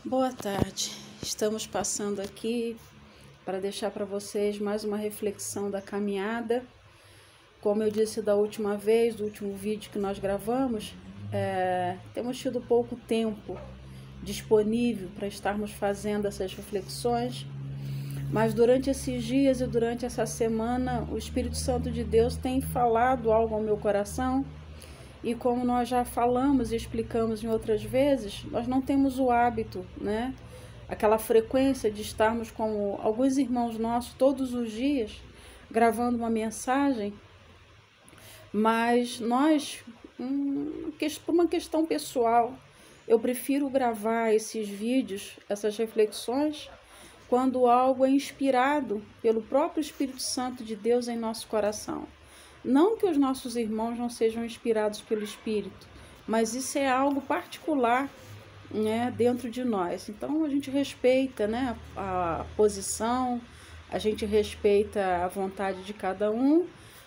Boa tarde, estamos passando aqui para deixar para vocês mais uma reflexão da caminhada. Como eu disse da última vez, do último vídeo que nós gravamos, temos tido pouco tempo disponível para estarmos fazendo essas reflexões, mas durante esses dias e durante essa semana, o Espírito Santo de Deus tem falado algo ao meu coração. E como nós já falamos e explicamos em outras vezes, nós não temos o hábito, né? Aquela frequência de estarmos com alguns irmãos nossos todos os dias, gravando uma mensagem, mas nós, por uma questão pessoal, eu prefiro gravar esses vídeos, essas reflexões, quando algo é inspirado pelo próprio Espírito Santo de Deus em nosso coração. Não que os nossos irmãos não sejam inspirados pelo Espírito, mas isso é algo particular, né, dentro de nós. Então a gente respeita, né, a posição, a gente respeita a vontade de cada um,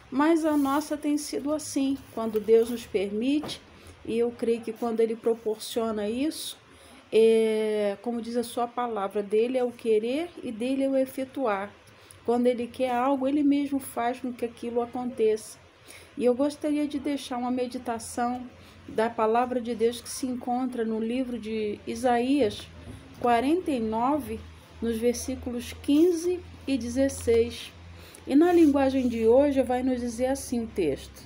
mas a nossa tem sido assim, quando Deus nos permite, e eu creio que quando Ele proporciona isso, como diz a sua palavra, dele é o querer e dele é o efetuar. Quando Ele quer algo, Ele mesmo faz com que aquilo aconteça. E eu gostaria de deixar uma meditação da palavra de Deus que se encontra no livro de Isaías 49, nos versículos 15 e 16. E na linguagem de hoje vai nos dizer assim o texto.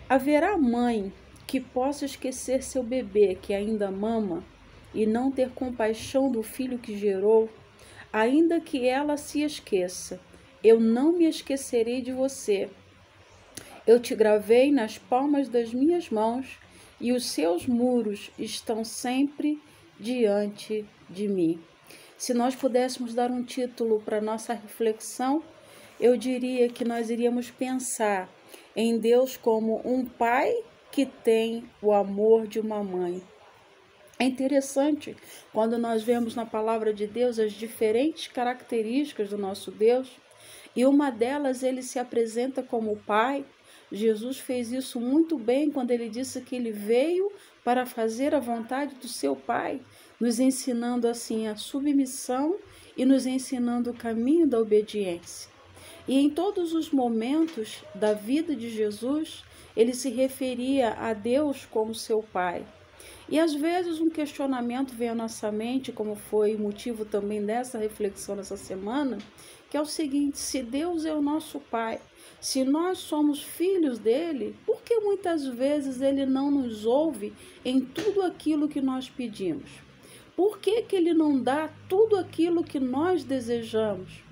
Haverá mãe que possa esquecer seu bebê que ainda mama e não ter compaixão do filho que gerou? Ainda que ela se esqueça, eu não me esquecerei de você. Eu te gravei nas palmas das minhas mãos e os seus muros estão sempre diante de mim. Se nós pudéssemos dar um título para nossa reflexão, eu diria que nós iríamos pensar em Deus como um pai que tem o amor de uma mãe. É interessante quando nós vemos na palavra de Deus as diferentes características do nosso Deus, e uma delas ele se apresenta como Pai. Jesus fez isso muito bem quando ele disse que ele veio para fazer a vontade do seu Pai, nos ensinando assim a submissão e nos ensinando o caminho da obediência. E em todos os momentos da vida de Jesus, ele se referia a Deus como seu Pai. E às vezes um questionamento vem à nossa mente, como foi motivo também dessa reflexão dessa semana, que é o seguinte: se Deus é o nosso Pai, se nós somos filhos dele, por que muitas vezes ele não nos ouve em tudo aquilo que nós pedimos? Por que ele não dá tudo aquilo que nós desejamos?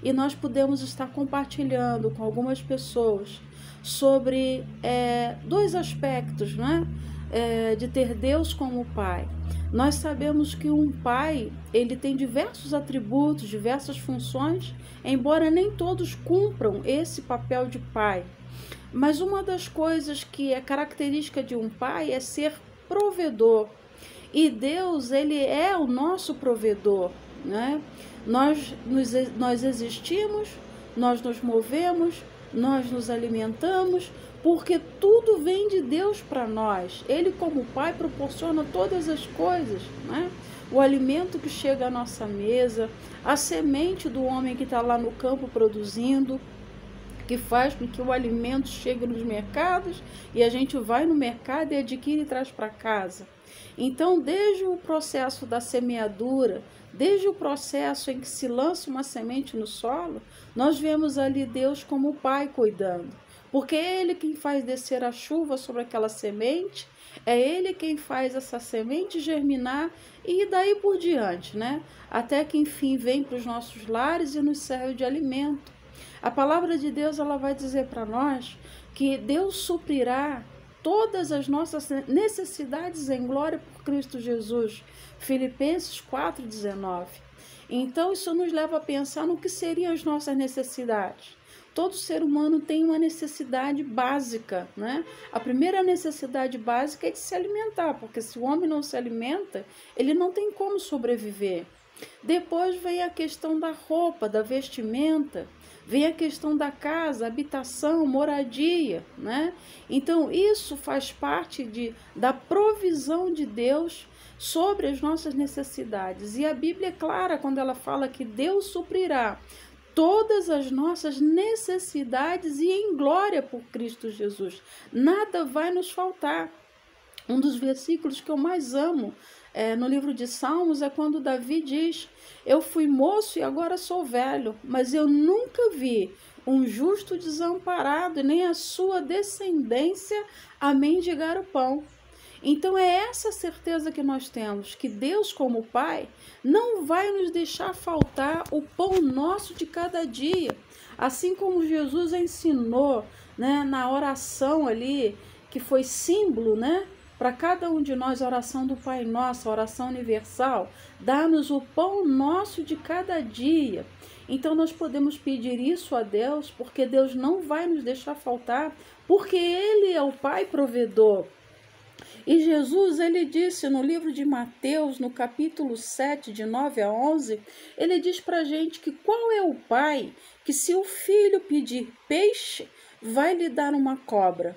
E nós podemos estar compartilhando com algumas pessoas sobre dois aspectos, né? De ter Deus como Pai. Nós sabemos que um pai, ele tem diversos atributos, diversas funções, embora nem todos cumpram esse papel de pai. Mas uma das coisas que é característica de um pai é ser provedor. E Deus, ele é o nosso provedor, né? Nós existimos, nós nos movemos, nós nos alimentamos, porque tudo vem de Deus para nós. Ele, como Pai, proporciona todas as coisas, né? O alimento que chega à nossa mesa, a semente do homem que está lá no campo produzindo, que faz com que o alimento chegue nos mercados e a gente vai no mercado e adquire e traz para casa. Então, desde o processo da semeadura, desde o processo em que se lança uma semente no solo, nós vemos ali Deus como Pai cuidando. Porque é Ele quem faz descer a chuva sobre aquela semente, é Ele quem faz essa semente germinar e daí por diante, né? Até que enfim vem para os nossos lares e nos serve de alimento. A palavra de Deus, ela vai dizer para nós que Deus suprirá todas as nossas necessidades em glória por Cristo Jesus. Filipenses 4,19. Então isso nos leva a pensar no que seriam as nossas necessidades. Todo ser humano tem uma necessidade básica, né? A primeira necessidade básica é de se alimentar, porque se o homem não se alimenta, ele não tem como sobreviver. Depois vem a questão da roupa, da vestimenta. vem a questão da casa, habitação, moradia, né? Então, isso faz parte da provisão de Deus sobre as nossas necessidades. E a Bíblia é clara quando ela fala que Deus suprirá todas as nossas necessidades e em glória por Cristo Jesus. Nada vai nos faltar. Um dos versículos que eu mais amo no livro de Salmos é quando Davi diz: eu fui moço e agora sou velho, mas eu nunca vi um justo desamparado, nem a sua descendência a mendigar o pão. Então é essa certeza que nós temos, que Deus, como Pai, não vai nos deixar faltar o pão nosso de cada dia. Assim como Jesus ensinou, né, na oração ali, que foi símbolo, né, para cada um de nós, a oração do Pai Nosso, a oração universal, dá-nos o pão nosso de cada dia. Então nós podemos pedir isso a Deus, porque Deus não vai nos deixar faltar, porque Ele é o Pai provedor. E Jesus, ele disse no livro de Mateus, no capítulo 7, de 9 a 11, ele diz para a gente que qual é o pai que, se o filho pedir peixe, vai lhe dar uma cobra?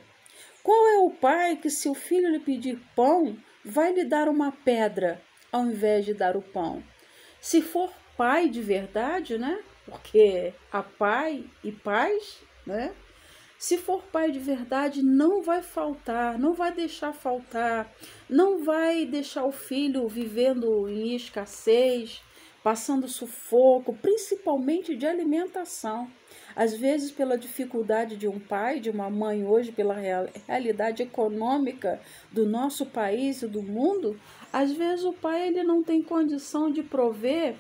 Qual é o pai que, se o filho lhe pedir pão, vai lhe dar uma pedra, ao invés de dar o pão? Se for pai de verdade, né? Porque há pai e pais, né? Se for pai de verdade, não vai faltar, não vai deixar faltar, não vai deixar o filho vivendo em escassez, passando sufoco, principalmente de alimentação. Às vezes, pela dificuldade de um pai, de uma mãe hoje, pela realidade econômica do nosso país e do mundo, às vezes o pai ele não tem condição de prover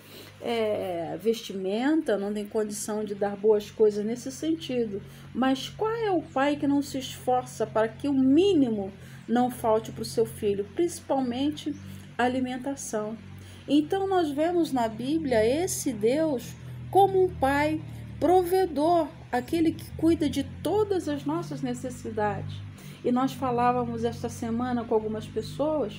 vestimenta, não tem condição de dar boas coisas nesse sentido. Mas qual é o pai que não se esforça para que o mínimo não falte para o seu filho, principalmente a alimentação? Então nós vemos na Bíblia esse Deus como um pai provedor, aquele que cuida de todas as nossas necessidades. E nós falávamos esta semana com algumas pessoas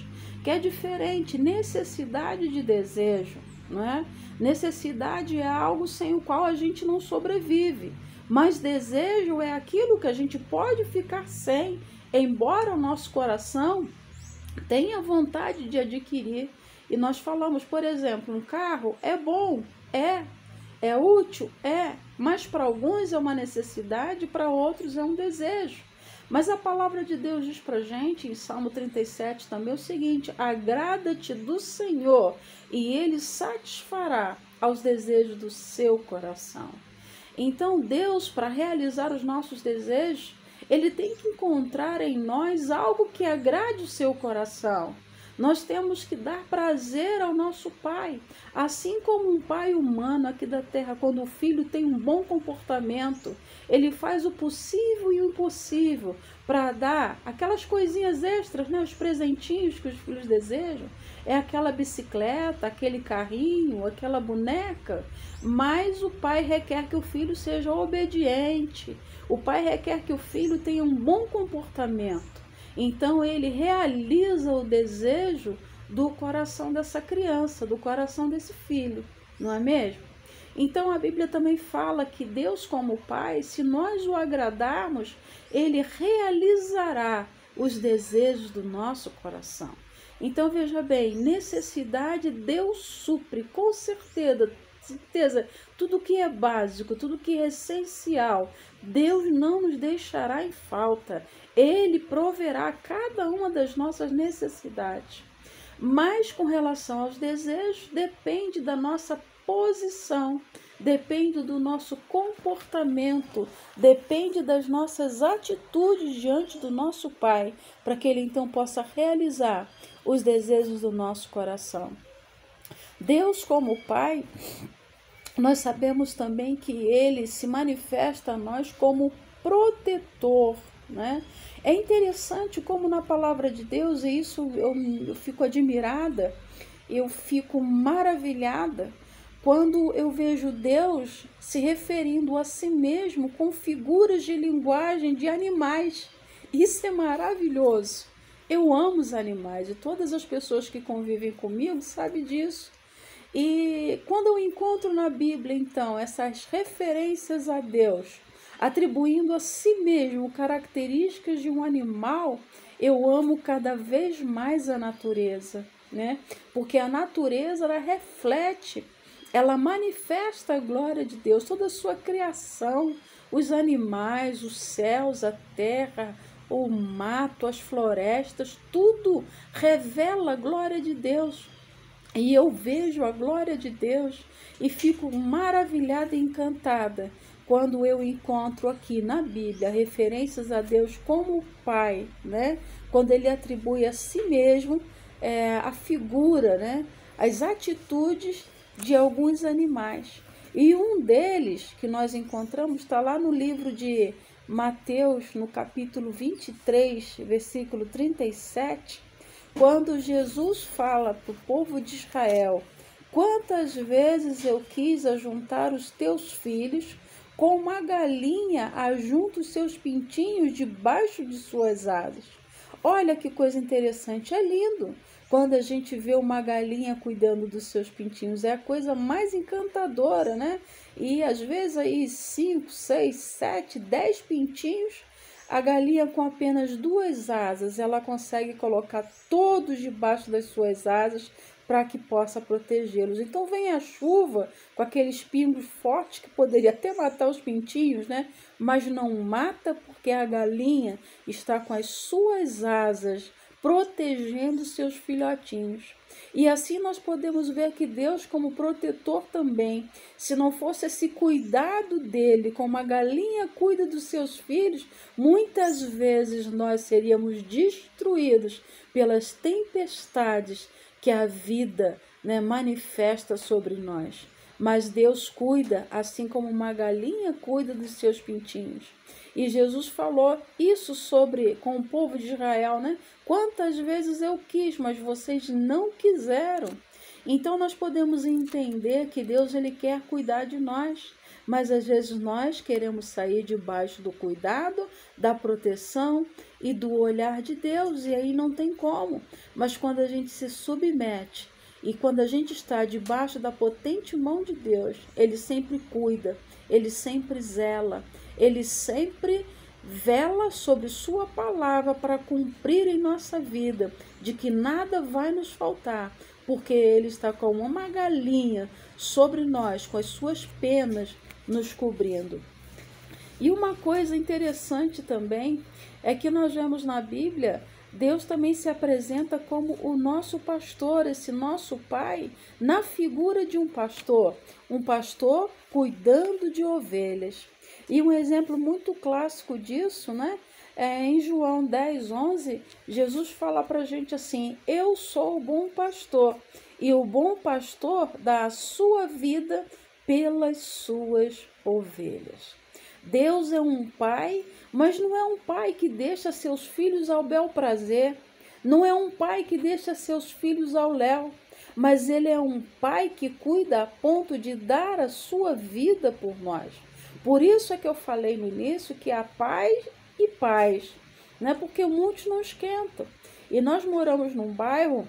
que é diferente necessidade de desejo, não é? Necessidade é algo sem o qual a gente não sobrevive, mas desejo é aquilo que a gente pode ficar sem, embora o nosso coração tenha vontade de adquirir. E nós falamos, por exemplo, um carro é bom, é útil, mas para alguns é uma necessidade, para outros é um desejo. Mas a palavra de Deus diz para a gente, em Salmo 37 também, o seguinte: agrada-te do Senhor e Ele satisfará aos desejos do seu coração. Então Deus, para realizar os nossos desejos, Ele tem que encontrar em nós algo que agrade o seu coração. Nós temos que dar prazer ao nosso Pai, assim como um pai humano aqui da terra, quando o filho tem um bom comportamento, ele faz o possível e o impossível para dar aquelas coisinhas extras, né, os presentinhos que os filhos desejam, é aquela bicicleta, aquele carrinho, aquela boneca, mas o pai requer que o filho seja obediente, o pai requer que o filho tenha um bom comportamento. Então ele realiza o desejo do coração dessa criança, do coração desse filho, não é mesmo? Então a Bíblia também fala que Deus, como Pai, se nós o agradarmos, Ele realizará os desejos do nosso coração. Então veja bem, necessidade Deus supre, com certeza, tudo que é básico, tudo que é essencial, Deus não nos deixará em falta. Ele proverá cada uma das nossas necessidades. Mas com relação aos desejos, depende da nossa posição, depende do nosso comportamento, depende das nossas atitudes diante do nosso Pai, para que Ele então possa realizar os desejos do nosso coração. Deus, como Pai, nós sabemos também que Ele se manifesta a nós como protetor, né? É interessante como na palavra de Deus, e isso eu fico admirada, eu fico maravilhada, quando eu vejo Deus se referindo a si mesmo com figuras de linguagem de animais. Isso é maravilhoso. Eu amo os animais e todas as pessoas que convivem comigo sabem disso. E quando eu encontro na Bíblia, então, essas referências a Deus, atribuindo a si mesmo características de um animal, eu amo cada vez mais a natureza, né? Porque a natureza, ela reflete, ela manifesta a glória de Deus, toda a sua criação, os animais, os céus, a terra, o mato, as florestas, tudo revela a glória de Deus. E eu vejo a glória de Deus e fico maravilhada e encantada quando eu encontro aqui na Bíblia referências a Deus como Pai, né? Quando ele atribui a si mesmo a figura, né? As atitudes de alguns animais. E um deles que nós encontramos está lá no livro de Mateus, no capítulo 23, versículo 37, quando Jesus fala para o povo de Israel: quantas vezes eu quis ajuntar os teus filhos, como uma galinha ajunta os seus pintinhos debaixo de suas asas. Olha que coisa interessante, é lindo quando a gente vê uma galinha cuidando dos seus pintinhos, é a coisa mais encantadora, né? E às vezes aí 5, 6, 7, 10 pintinhos. A galinha, com apenas 2 asas, ela consegue colocar todos debaixo das suas asas para que possa protegê-los. Então vem a chuva com aqueles pingos fortes que poderia até matar os pintinhos, né? Mas não mata, porque a galinha está com as suas asas protegendo seus filhotinhos. E assim nós podemos ver que Deus, como protetor também, se não fosse esse cuidado dele, como a galinha cuida dos seus filhos, muitas vezes nós seríamos destruídos pelas tempestades que a vida, né, manifesta sobre nós. Mas Deus cuida, assim como uma galinha cuida dos seus pintinhos. E Jesus falou isso com o povo de Israel, né? Quantas vezes eu quis, mas vocês não quiseram. Então nós podemos entender que Deus, ele quer cuidar de nós, mas às vezes nós queremos sair debaixo do cuidado, da proteção e do olhar de Deus, e aí não tem como. Mas quando a gente se submete e quando a gente está debaixo da potente mão de Deus, ele sempre cuida, ele sempre zela, ele sempre vela sobre sua palavra para cumprir em nossa vida, de que nada vai nos faltar, porque ele está como uma galinha sobre nós, com as suas penas nos cobrindo. E uma coisa interessante também é que nós vemos na Bíblia, Deus também se apresenta como o nosso pastor, esse nosso Pai, na figura de um pastor cuidando de ovelhas. E um exemplo muito clássico disso, né? Em João 10, 11, Jesus fala para a gente assim: eu sou o bom pastor, e o bom pastor dá a sua vida pelas suas ovelhas. Deus é um pai, mas não é um pai que deixa seus filhos ao bel prazer, não é um pai que deixa seus filhos ao léu, mas ele é um pai que cuida a ponto de dar a sua vida por nós. Por isso é que eu falei no início que há paz e paz, né? Porque muitos não esquentam. E nós moramos num bairro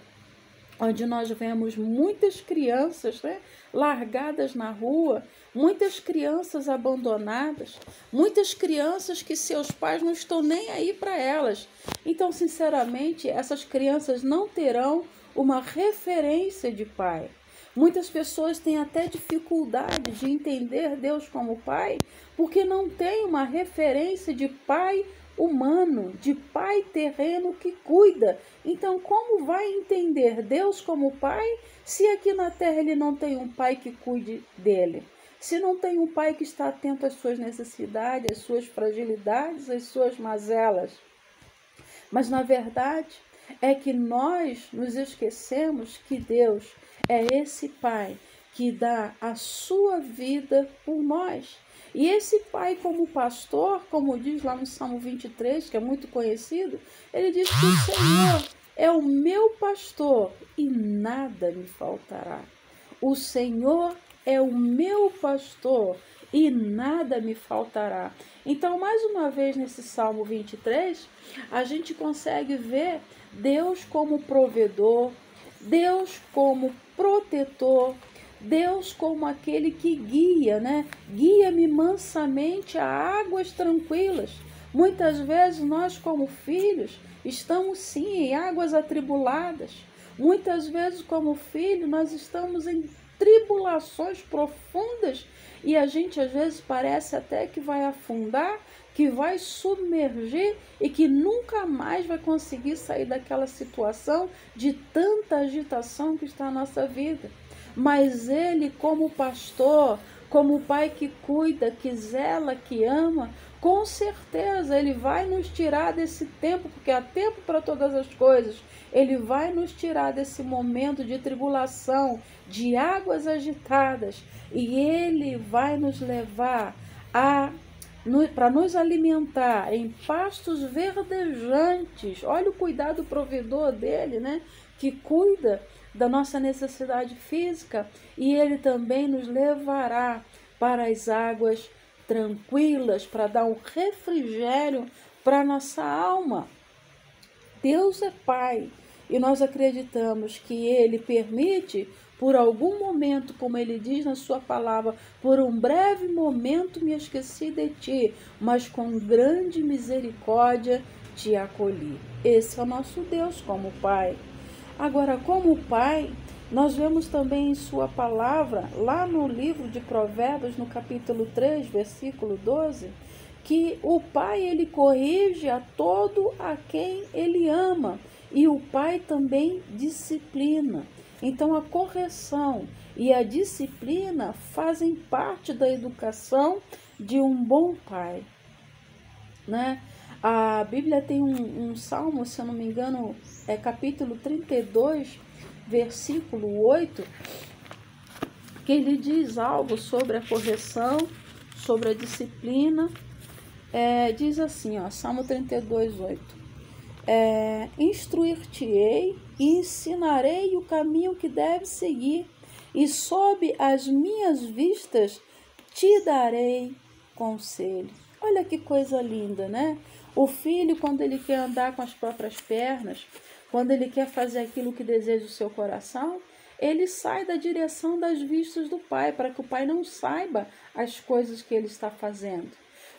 onde nós vemos muitas crianças, né, largadas na rua, muitas crianças abandonadas, muitas crianças que seus pais não estão nem aí para elas. Então, sinceramente, essas crianças não terão uma referência de pai. Muitas pessoas têm até dificuldade de entender Deus como pai, porque não tem uma referência de pai humano, de pai terreno que cuida. Então, como vai entender Deus como pai se aqui na terra ele não tem um pai que cuide dele? Se não tem um pai que está atento às suas necessidades, às suas fragilidades, às suas mazelas? Mas, na verdade, é que nós nos esquecemos que Deus é esse pai que dá a sua vida por nós. E esse pai, como pastor, como diz lá no Salmo 23, que é muito conhecido, ele diz que o Senhor é o meu pastor e nada me faltará. O Senhor é o meu pastor e nada me faltará. Então, mais uma vez, nesse Salmo 23, a gente consegue ver Deus como provedor, Deus como protetor, Deus como aquele que guia, né? Guia-me mansamente a águas tranquilas. Muitas vezes nós, como filhos, estamos sim em águas atribuladas. Muitas vezes, como filho, nós estamos em tribulações profundas e a gente às vezes parece até que vai afundar, que vai submergir e que nunca mais vai conseguir sair daquela situação de tanta agitação que está na nossa vida. Mas Ele, como pastor, como pai que cuida, que zela, que ama, com certeza Ele vai nos tirar desse tempo, porque há tempo para todas as coisas. Ele vai nos tirar desse momento de tribulação, de águas agitadas, e Ele vai nos levar para nos alimentar em pastos verdejantes. Olha o cuidado provedor dele, né? Que cuida da nossa necessidade física, e Ele também nos levará para as águas tranquilas, para dar um refrigério para a nossa alma. Deus é Pai e nós acreditamos que Ele permite, por algum momento, como Ele diz na sua palavra, por um breve momento me esqueci de ti, mas com grande misericórdia te acolhi. Esse é o nosso Deus como Pai. Agora, como Pai, nós vemos também em sua palavra, lá no livro de Provérbios, no capítulo 3, versículo 12, que o Pai, ele corrige a todo a quem ele ama, e o Pai também disciplina. Então, a correção e a disciplina fazem parte da educação de um bom pai, né? A Bíblia tem um salmo, se eu não me engano, é capítulo 32, versículo 8, que ele diz algo sobre a correção, sobre a disciplina. Diz assim, ó, Salmo 32, 8. Instruir-te-ei e ensinarei o caminho que deves seguir, e sob as minhas vistas te darei conselho. Olha que coisa linda, né? O filho, quando ele quer andar com as próprias pernas, quando ele quer fazer aquilo que deseja o seu coração, ele sai da direção das vistas do pai, para que o pai não saiba as coisas que ele está fazendo.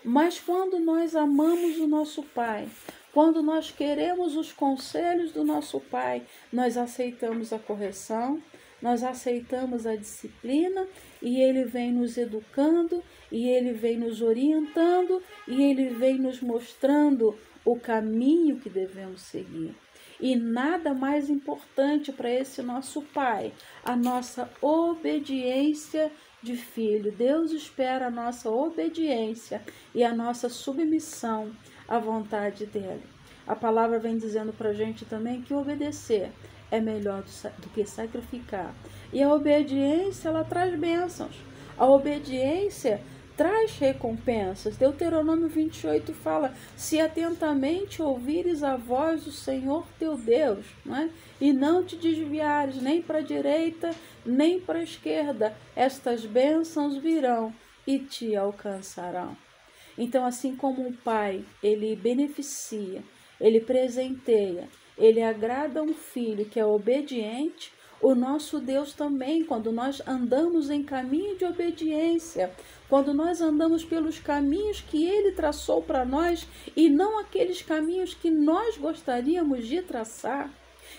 Mas quando nós amamos o nosso pai, quando nós queremos os conselhos do nosso pai, nós aceitamos a correção, nós aceitamos a disciplina, e ele vem nos educando, e ele vem nos orientando, e ele vem nos mostrando o caminho que devemos seguir. E nada mais importante para esse nosso pai, a nossa obediência de filho. Deus espera a nossa obediência e a nossa submissão à vontade dele. A palavra vem dizendo para a gente também que obedecer é melhor do que sacrificar. E a obediência, ela traz bênçãos. A obediência traz recompensas. Deuteronômio 28 fala: se atentamente ouvires a voz do Senhor teu Deus, né? E não te desviares nem para a direita, nem para a esquerda, estas bênçãos virão e te alcançarão. Então, assim como o pai, ele beneficia, ele presenteia, ele agrada um filho que é obediente, o nosso Deus também, quando nós andamos em caminho de obediência, quando nós andamos pelos caminhos que Ele traçou para nós e não aqueles caminhos que nós gostaríamos de traçar.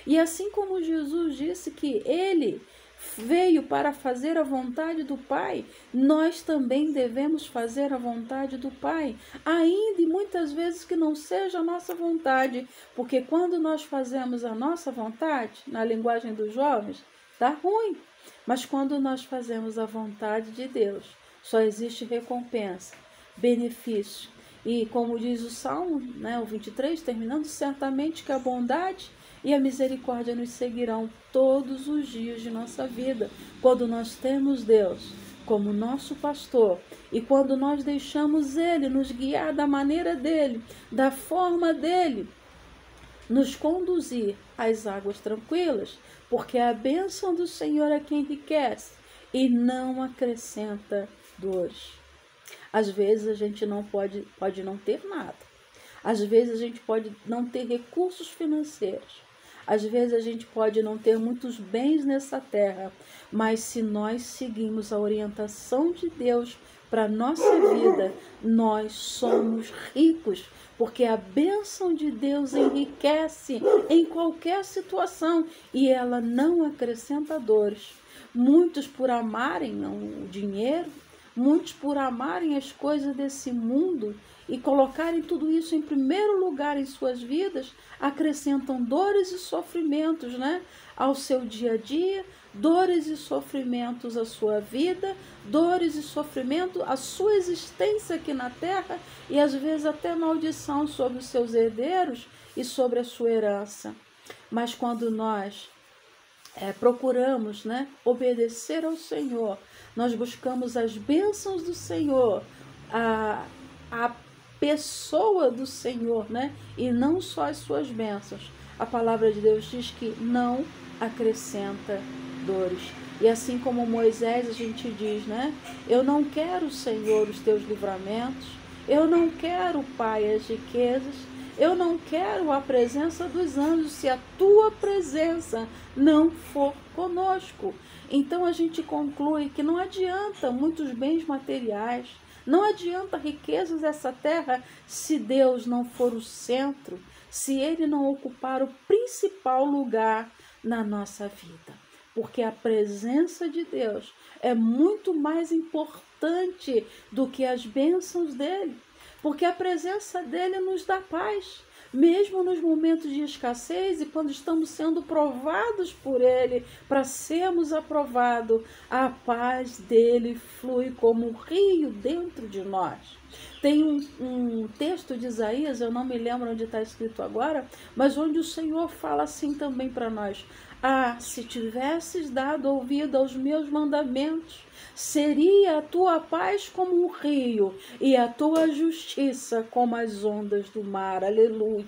E assim como Jesus disse que Ele veio para fazer a vontade do Pai, nós também devemos fazer a vontade do Pai, ainda e muitas vezes que não seja a nossa vontade, porque quando nós fazemos a nossa vontade, na linguagem dos jovens, dá ruim, mas quando nós fazemos a vontade de Deus, só existe recompensa, benefício. E como diz o Salmo, né, o 23, terminando, certamente que a bondade e a misericórdia nos seguirão todos os dias de nossa vida, quando nós temos Deus como nosso pastor e quando nós deixamos Ele nos guiar da maneira dEle, da forma dEle, nos conduzir às águas tranquilas, porque a bênção do Senhor é quem enriquece e não acrescenta dores. Às vezes a gente não pode não ter nada. Às vezes a gente pode não ter recursos financeiros. Às vezes a gente pode não ter muitos bens nessa terra, mas se nós seguimos a orientação de Deus para a nossa vida, nós somos ricos, porque a bênção de Deus enriquece em qualquer situação e ela não acrescenta dores. Muitos por amarem o dinheiro, muitos por amarem as coisas desse mundo e colocarem tudo isso em primeiro lugar em suas vidas, acrescentam dores e sofrimentos, né, ao seu dia a dia, dores e sofrimentos à sua vida, dores e sofrimentos à sua existência aqui na terra e às vezes até maldição sobre os seus herdeiros e sobre a sua herança. Mas quando nós procuramos, né, obedecer ao Senhor, nós buscamos as bênçãos do Senhor, a pessoa do Senhor, né, e não só as suas bênçãos. A palavra de Deus diz que não acrescenta dores. E assim como Moisés, a gente diz, né, eu não quero, Senhor, os teus livramentos, eu não quero, Pai, as riquezas, eu não quero a presença dos anjos se a tua presença não for conosco. Então a gente conclui que não adianta muitos bens materiais, não adianta riquezas dessa terra se Deus não for o centro, se Ele não ocupar o principal lugar na nossa vida. Porque a presença de Deus é muito mais importante do que as bênçãos dEle. Porque a presença dEle nos dá paz. Mesmo nos momentos de escassez e quando estamos sendo provados por Ele, para sermos aprovados, a paz dEle flui como um rio dentro de nós. Tem um texto de Isaías, eu não me lembro onde está escrito agora, mas onde o Senhor fala assim também para nós: ah, se tivesses dado ouvido aos meus mandamentos, seria a tua paz como um rio e a tua justiça como as ondas do mar. Aleluia.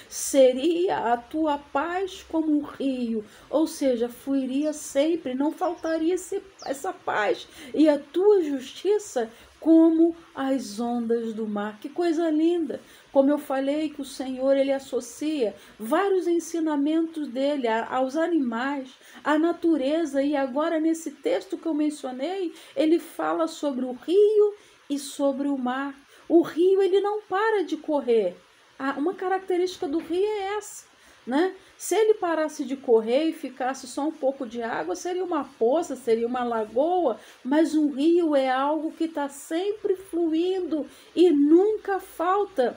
Seria a tua paz como um rio, ou seja, fluiria sempre, não faltaria essa paz, e a tua justiça como as ondas do mar. Que coisa linda! Como eu falei, que o Senhor, Ele associa vários ensinamentos dele aos animais, à natureza, e agora nesse texto que eu mencionei, ele fala sobre o rio e sobre o mar. O rio, ele não para de correr. Uma característica do rio é essa, né? Se ele parasse de correr e ficasse só um pouco de água, seria uma poça, seria uma lagoa, mas um rio é algo que está sempre fluindo e nunca falta.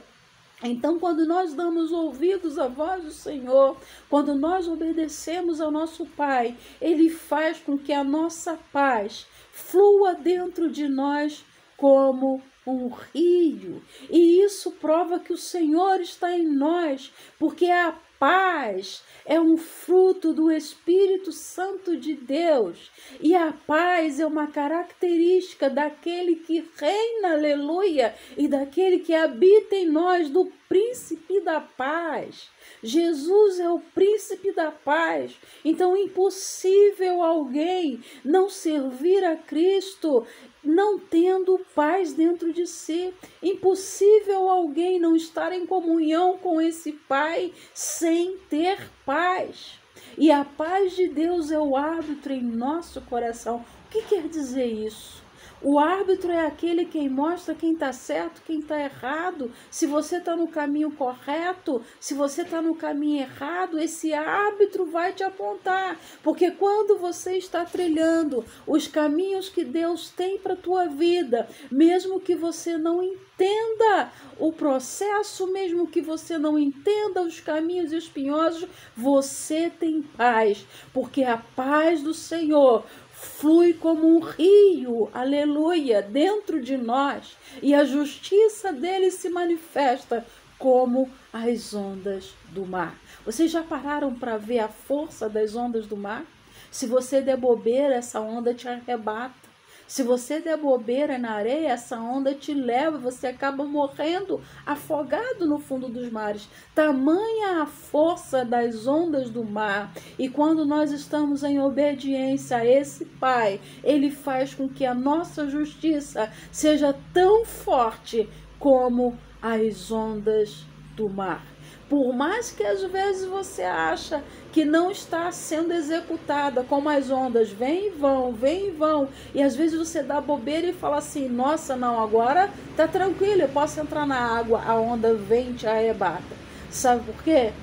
Então, quando nós damos ouvidos à voz do Senhor, quando nós obedecemos ao nosso Pai, Ele faz com que a nossa paz flua dentro de nós como um rio. E isso prova que o Senhor está em nós, porque a paz é um fruto do Espírito Santo de Deus. E a paz é uma característica daquele que reina, aleluia, e daquele que habita em nós, do príncipe da paz. Jesus é o príncipe da paz. Então é impossível alguém não servir a Cristo não tendo paz dentro de si. Impossível alguém não estar em comunhão com esse Pai sem ter paz. E a paz de Deus é o árbitro em nosso coração. O que quer dizer isso? O árbitro é aquele quem mostra quem está certo, quem está errado. Se você está no caminho correto, se você está no caminho errado, esse árbitro vai te apontar. Porque quando você está trilhando os caminhos que Deus tem para a tua vida, mesmo que você não entenda o processo, mesmo que você não entenda os caminhos espinhosos, você tem paz. Porque a paz do Senhor flui como um rio, aleluia, dentro de nós, e a justiça dele se manifesta como as ondas do mar. Vocês já pararam para ver a força das ondas do mar? Se você der bobeira, essa onda te arrebata. Se você der bobeira na areia, essa onda te leva, você acaba morrendo afogado no fundo dos mares. Tamanha a força das ondas do mar. E quando nós estamos em obediência a esse Pai, Ele faz com que a nossa justiça seja tão forte como as ondas do mar. Por mais que às vezes você acha que não está sendo executada, como as ondas vêm e vão, e às vezes você dá bobeira e fala assim, nossa, não, agora tá tranquilo, eu posso entrar na água, a onda vem e te arrebata. Sabe por quê?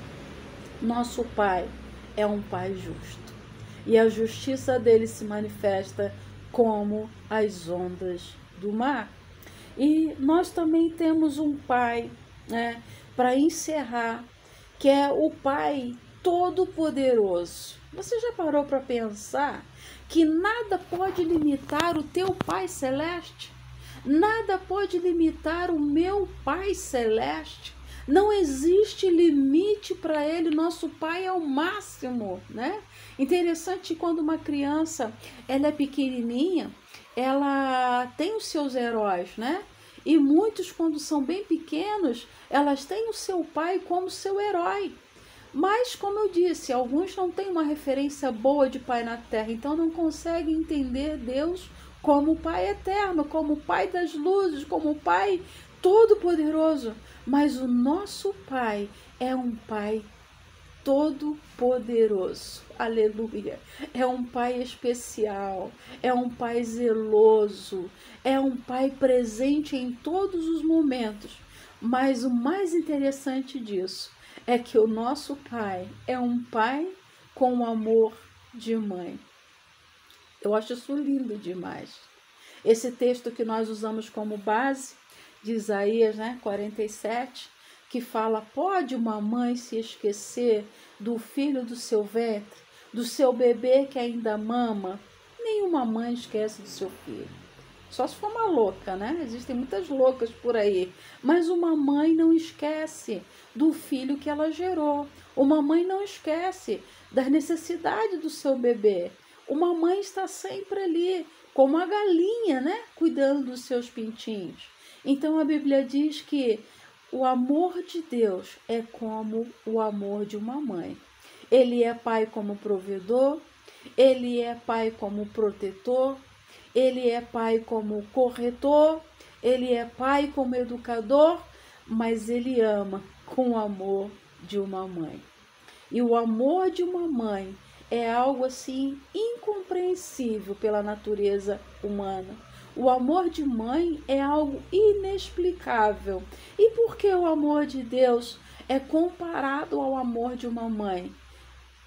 Nosso Pai é um Pai justo, e a justiça dele se manifesta como as ondas do mar. E nós também temos um Pai, né, para encerrar, que é o Pai Todo-Poderoso. Você já parou para pensar que nada pode limitar o teu Pai Celeste? Nada pode limitar o meu Pai Celeste? Não existe limite para ele, nosso Pai é o máximo, né? Interessante, quando uma criança ela é pequenininha, ela tem os seus heróis, né? E muitos, quando são bem pequenos, elas têm o seu pai como seu herói. Mas, como eu disse, alguns não têm uma referência boa de pai na terra, então não conseguem entender Deus como Pai eterno, como Pai das luzes, como Pai todo-poderoso. Mas o nosso Pai é um Pai todo-poderoso. Aleluia. É um Pai especial, é um Pai zeloso, é um Pai presente em todos os momentos. Mas o mais interessante disso é que o nosso Pai é um Pai com o amor de mãe. Eu acho isso lindo demais. Esse texto que nós usamos como base de Isaías, 47, que fala, pode uma mãe se esquecer do filho do seu ventre, do seu bebê que ainda mama? Nenhuma mãe esquece do seu filho. Só se for uma louca, né? Existem muitas loucas por aí. Mas uma mãe não esquece do filho que ela gerou. Uma mãe não esquece das necessidades do seu bebê. Uma mãe está sempre ali, como a galinha, né? Cuidando dos seus pintinhos. Então a Bíblia diz que o amor de Deus é como o amor de uma mãe. Ele é pai como provedor, ele é pai como protetor, ele é pai como corretor, ele é pai como educador, mas ele ama com o amor de uma mãe. E o amor de uma mãe é algo assim incompreensível pela natureza humana. O amor de mãe é algo inexplicável. E por que o amor de Deus é comparado ao amor de uma mãe?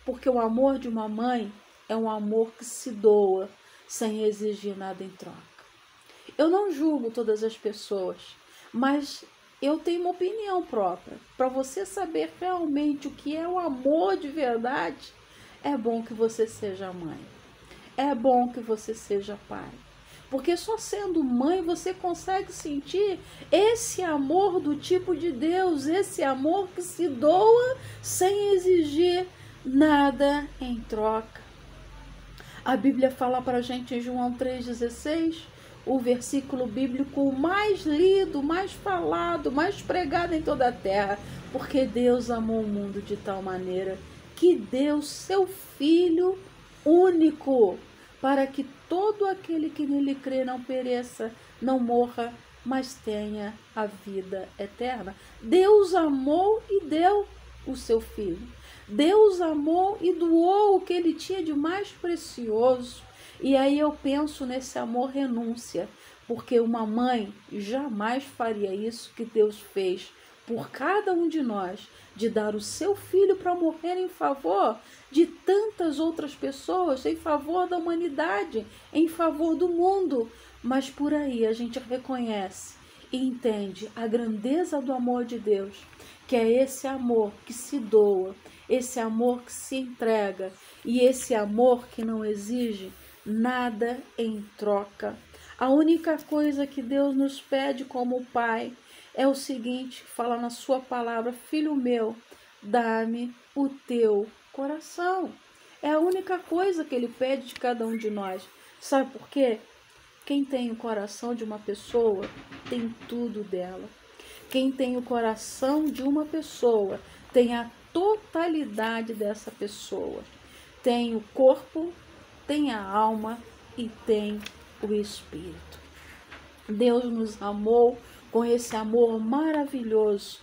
Porque o amor de uma mãe é um amor que se doa sem exigir nada em troca. Eu não julgo todas as pessoas, mas eu tenho uma opinião própria. Para você saber realmente o que é o amor de verdade, é bom que você seja mãe. É bom que você seja pai. Porque só sendo mãe você consegue sentir esse amor do tipo de Deus, esse amor que se doa sem exigir nada em troca. A Bíblia fala para a gente em João 3,16, o versículo bíblico mais lido, mais falado, mais pregado em toda a terra, porque Deus amou o mundo de tal maneira que deu seu Filho único, para que todo aquele que nele crê não pereça, não morra, mas tenha a vida eterna. Deus amou e deu o seu Filho. Deus amou e doou o que ele tinha de mais precioso. E aí eu penso nesse amor renúncia, porque uma mãe jamais faria isso que Deus fez por cada um de nós, de dar o seu filho para morrer em favor de tantas outras pessoas, em favor da humanidade, em favor do mundo. Mas por aí a gente reconhece e entende a grandeza do amor de Deus, que é esse amor que se doa, esse amor que se entrega e esse amor que não exige nada em troca. A única coisa que Deus nos pede como Pai é o seguinte, fala na sua palavra, filho meu, dá-me o teu coração. É a única coisa que ele pede de cada um de nós. Sabe por quê? Quem tem o coração de uma pessoa tem tudo dela. Quem tem o coração de uma pessoa tem a totalidade dessa pessoa. Tem o corpo, tem a alma e tem o espírito. Deus nos amou com esse amor maravilhoso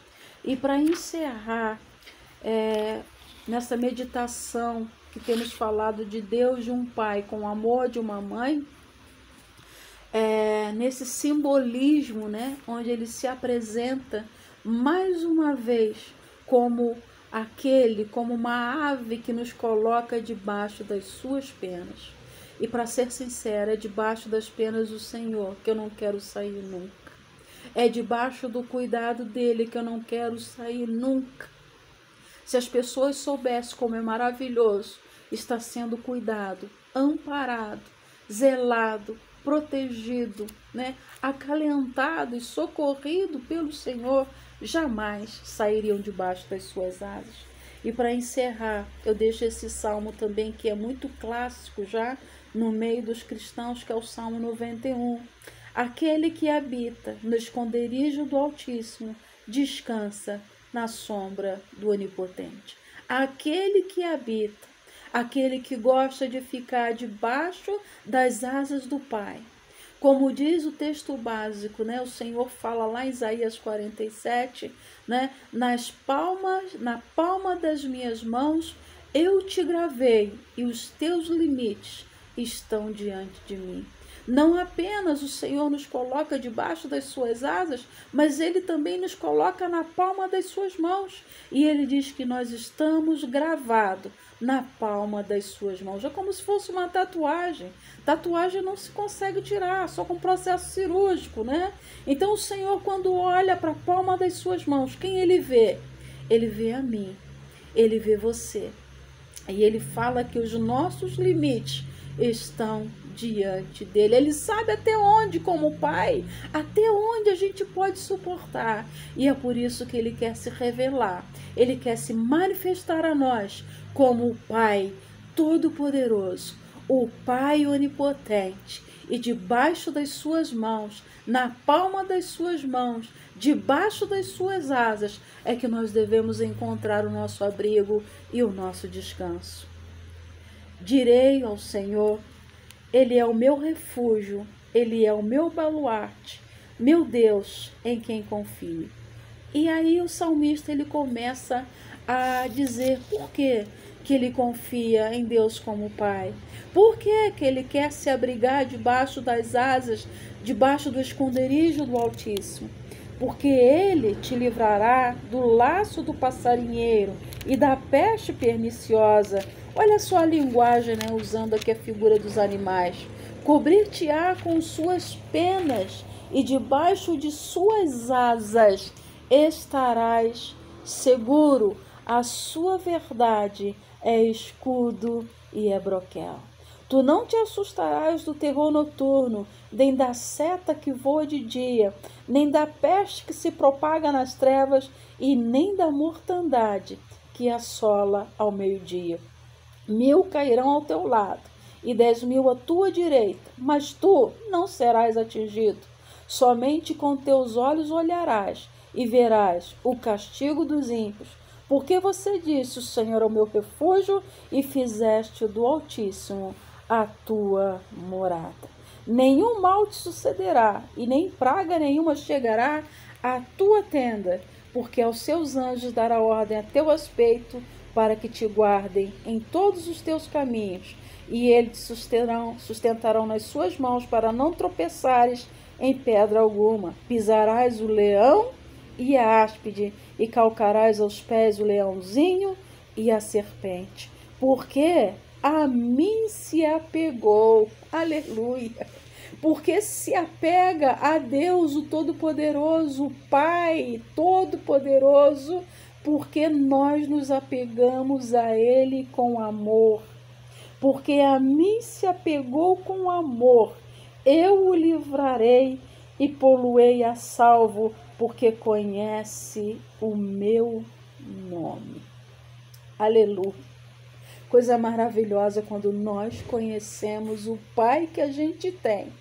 E para encerrar, nessa meditação que temos falado de Deus de um pai com o amor de uma mãe, nesse simbolismo, né, onde ele se apresenta mais uma vez como como uma ave que nos coloca debaixo das suas penas. E para ser sincera, é debaixo das penas do Senhor que eu não quero sair nunca. É debaixo do cuidado dele que eu não quero sair nunca. Se as pessoas soubessem como é maravilhoso estar sendo cuidado, amparado, zelado, protegido, né, acalentado e socorrido pelo Senhor, jamais sairiam debaixo das suas asas. E para encerrar, eu deixo esse salmo também, que é muito clássico já no meio dos cristãos, que é o Salmo 91. Aquele que habita no esconderijo do Altíssimo descansa na sombra do Onipotente. Aquele que habita, aquele que gosta de ficar debaixo das asas do Pai. Como diz o texto básico, né? O Senhor fala lá em Isaías 47, né? Na palma das minhas mãos eu te gravei e os teus limites estão diante de mim. Não apenas o Senhor nos coloca debaixo das suas asas, mas Ele também nos coloca na palma das suas mãos. E Ele diz que nós estamos gravados na palma das suas mãos. É como se fosse uma tatuagem. Tatuagem não se consegue tirar, só com processo cirúrgico, né? Então o Senhor, quando olha para a palma das suas mãos, quem Ele vê? Ele vê a mim, Ele vê você. E Ele fala que os nossos limites estão diante dele. Ele sabe até onde, como pai, até onde a gente pode suportar. E é por isso que ele quer se revelar. Ele quer se manifestar a nós como o Pai Todo-Poderoso, o Pai Onipotente. E debaixo das suas mãos, na palma das suas mãos, debaixo das suas asas, é que nós devemos encontrar o nosso abrigo e o nosso descanso. Direi ao Senhor, Ele é o meu refúgio, Ele é o meu baluarte, meu Deus, em quem confio. E aí o salmista ele começa a dizer por que ele confia em Deus como Pai. Por que ele quer se abrigar debaixo das asas, debaixo do esconderijo do Altíssimo? Porque Ele te livrará do laço do passarinheiro e da peste perniciosa. Olha só a linguagem, né, usando aqui a figura dos animais. Cobrir-te-á com suas penas e debaixo de suas asas estarás seguro. A sua verdade é escudo e é broquel. Tu não te assustarás do terror noturno, nem da seta que voa de dia, nem da peste que se propaga nas trevas, e nem da mortandade que assola ao meio-dia. 1000 cairão ao teu lado, e 10.000 à tua direita, mas tu não serás atingido. Somente com teus olhos olharás, e verás o castigo dos ímpios. Porque você disse, o Senhor é o meu refúgio, e fizeste do Altíssimo a tua morada. Nenhum mal te sucederá, e nem praga nenhuma chegará à tua tenda, porque aos seus anjos dará ordem a teu respeito, para que te guardem em todos os teus caminhos, e eles te sustentarão nas suas mãos, para não tropeçares em pedra alguma. Pisarás o leão e a áspide, e calcarás aos pés o leãozinho e a serpente. Porque a mim se apegou. Aleluia. Porque se apega a Deus, o Todo-Poderoso, o Pai Todo-Poderoso, porque nós nos apegamos a Ele com amor. Porque a mim se apegou com amor, eu o livrarei e poluei a salvo, porque conhece o meu nome. Aleluia. Coisa maravilhosa quando nós conhecemos o Pai que a gente tem.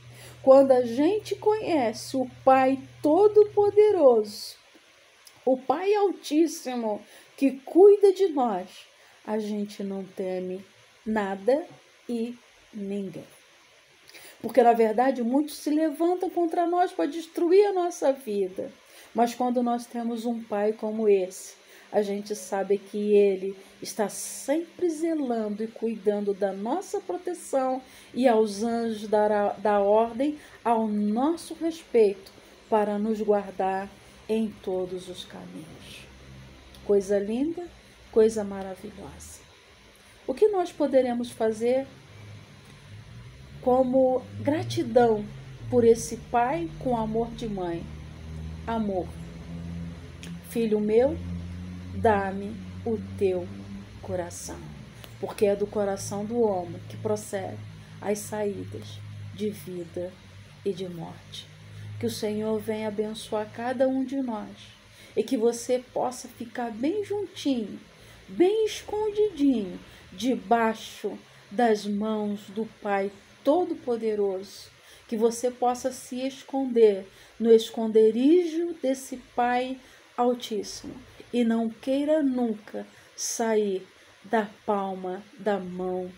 Quando a gente conhece o Pai Todo-Poderoso, o Pai Altíssimo que cuida de nós, a gente não teme nada e ninguém. Porque, na verdade, muitos se levantam contra nós para destruir a nossa vida. Mas quando nós temos um pai como esse, a gente sabe que ele está sempre zelando e cuidando da nossa proteção e aos anjos dará ordem ao nosso respeito para nos guardar em todos os caminhos. Coisa linda, coisa maravilhosa. O que nós poderemos fazer como gratidão por esse pai com amor de mãe? Amor. Filho meu, dá-me o teu coração, porque é do coração do homem que procede as saídas de vida e de morte. Que o Senhor venha abençoar cada um de nós e que você possa ficar bem juntinho, bem escondidinho, debaixo das mãos do Pai Todo-Poderoso. Que você possa se esconder no esconderijo desse Pai Altíssimo e não queira nunca sair da palma da mão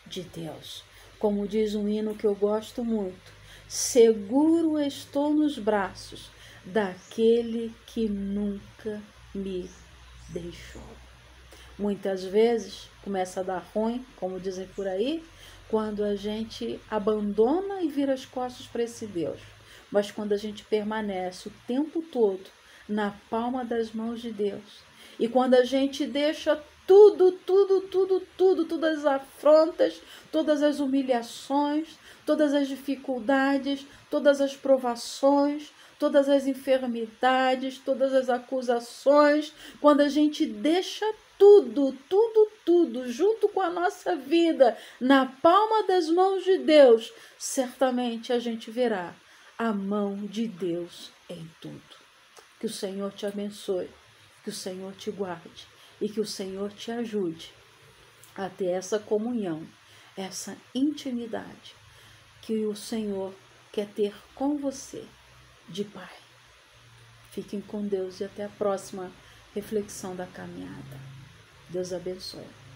de Deus. Como diz um hino que eu gosto muito: seguro estou nos braços daquele que nunca me deixou. Muitas vezes começa a dar ruim, como dizem por aí, quando a gente abandona e vira as costas para esse Deus. Mas quando a gente permanece o tempo todo na palma das mãos de Deus, e quando a gente deixa tudo, todas as afrontas, todas as humilhações, todas as dificuldades, todas as provações, todas as enfermidades, todas as acusações, quando a gente deixa tudo, junto com a nossa vida, na palma das mãos de Deus, certamente a gente verá a mão de Deus em tudo. Que o Senhor te abençoe, que o Senhor te guarde e que o Senhor te ajude a ter essa comunhão, essa intimidade que o Senhor quer ter com você de Pai. Fiquem com Deus e até a próxima reflexão da caminhada. Deus abençoe.